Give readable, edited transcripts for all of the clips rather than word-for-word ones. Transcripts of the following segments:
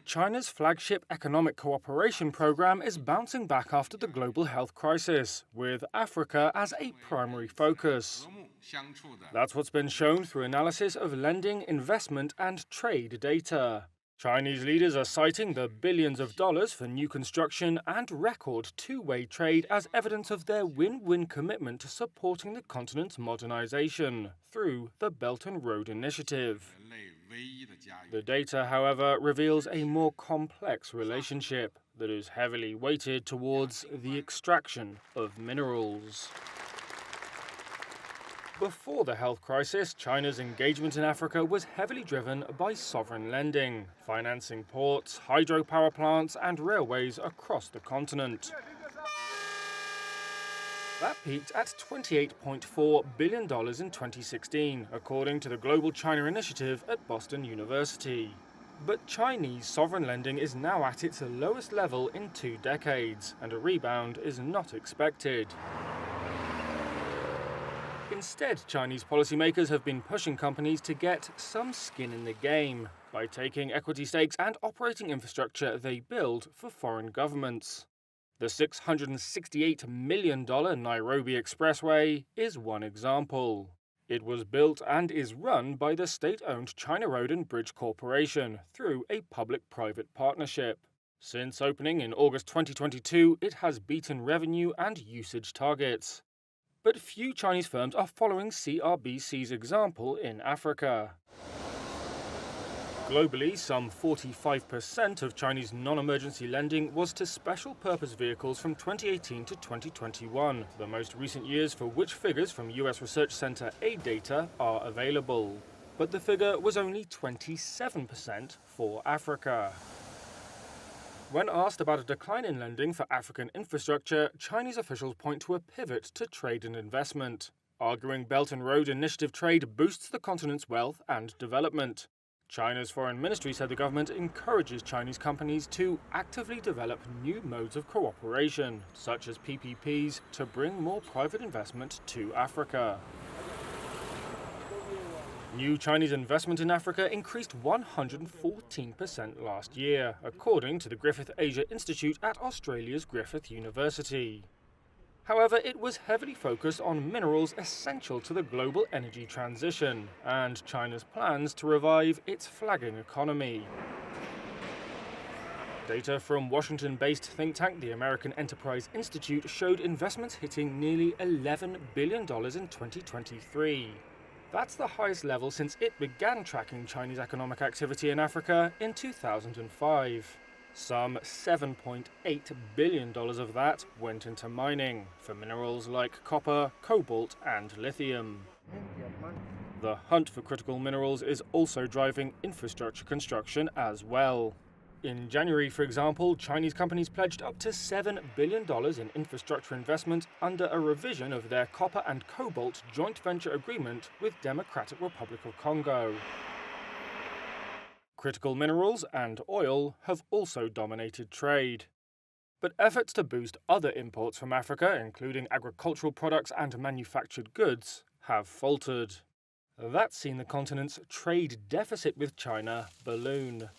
China's flagship economic cooperation program is bouncing back after the global health crisis, with Africa as a primary focus. That's what's been shown through analysis of lending, investment, and trade data. Chinese leaders are citing the billions of dollars for new construction and record two-way trade as evidence of their win-win commitment to supporting the continent's modernization through the Belt and Road Initiative. The data, however, reveals a more complex relationship that is heavily weighted towards the extraction of minerals. Before the health crisis, China's engagement in Africa was heavily driven by sovereign lending, financing ports, hydropower plants, and railways across the continent. That peaked at $28.4 billion in 2016, according to the Global China Initiative at Boston University. But Chinese sovereign lending is now at its lowest level in 2 decades, and a rebound is not expected. Instead, Chinese policymakers have been pushing companies to get some skin in the game by taking equity stakes and operating infrastructure they build for foreign governments. The $668 million Nairobi Expressway is one example. It was built and is run by the state-owned China Road and Bridge Corporation through a public-private partnership. Since opening in August 2022, it has beaten revenue and usage targets. But few Chinese firms are following CRBC's example in Africa. Globally, some 45% of Chinese non-emergency lending was to special-purpose vehicles from 2018 to 2021, the most recent years for which figures from US Research Center aid data are available. But the figure was only 27% for Africa. When asked about a decline in lending for African infrastructure, Chinese officials point to a pivot to trade and investment, arguing Belt and Road Initiative trade boosts the continent's wealth and development. China's foreign ministry said the government encourages Chinese companies to actively develop new modes of cooperation, such as PPPs, to bring more private investment to Africa. New Chinese investment in Africa increased 114% last year, according to the Griffith Asia Institute at Australia's Griffith University. However, it was heavily focused on minerals essential to the global energy transition and China's plans to revive its flagging economy. Data from Washington-based think tank the American Enterprise Institute showed investments hitting nearly $11 billion in 2023. That's the highest level since it began tracking Chinese economic activity in Africa in 2005. Some $7.8 billion of that went into mining, for minerals like copper, cobalt, and lithium. The hunt for critical minerals is also driving infrastructure construction as well. In January, for example, Chinese companies pledged up to $7 billion in infrastructure investment under a revision of their copper and cobalt joint venture agreement with Democratic Republic of Congo. Critical minerals and oil have also dominated trade. But efforts to boost other imports from Africa, including agricultural products and manufactured goods, have faltered. That's seen the continent's trade deficit with China balloon.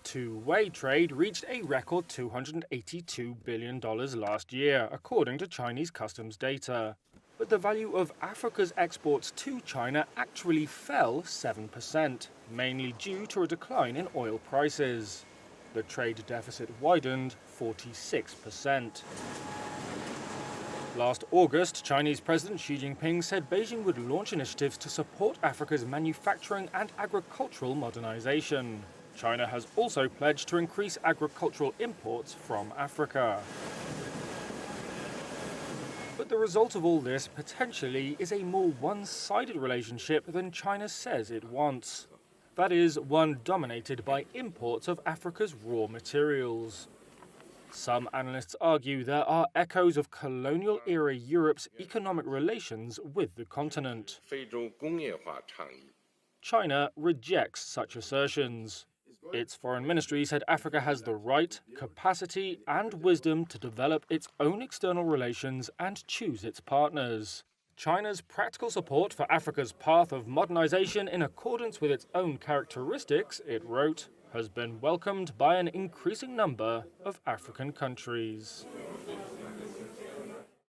Two-way trade reached a record $282 billion last year, according to Chinese customs data. But the value of Africa's exports to China actually fell 7%, mainly due to a decline in oil prices. The trade deficit widened 46%. Last August, Chinese President Xi Jinping said Beijing would launch initiatives to support Africa's manufacturing and agricultural modernization. China has also pledged to increase agricultural imports from Africa. But the result of all this, potentially, is a more one-sided relationship than China says it wants. That is, one dominated by imports of Africa's raw materials. Some analysts argue there are echoes of colonial-era Europe's economic relations with the continent. China rejects such assertions. Its foreign ministry said Africa has the right, capacity, and wisdom to develop its own external relations and choose its partners. China's practical support for Africa's path of modernization in accordance with its own characteristics, it wrote, has been welcomed by an increasing number of African countries.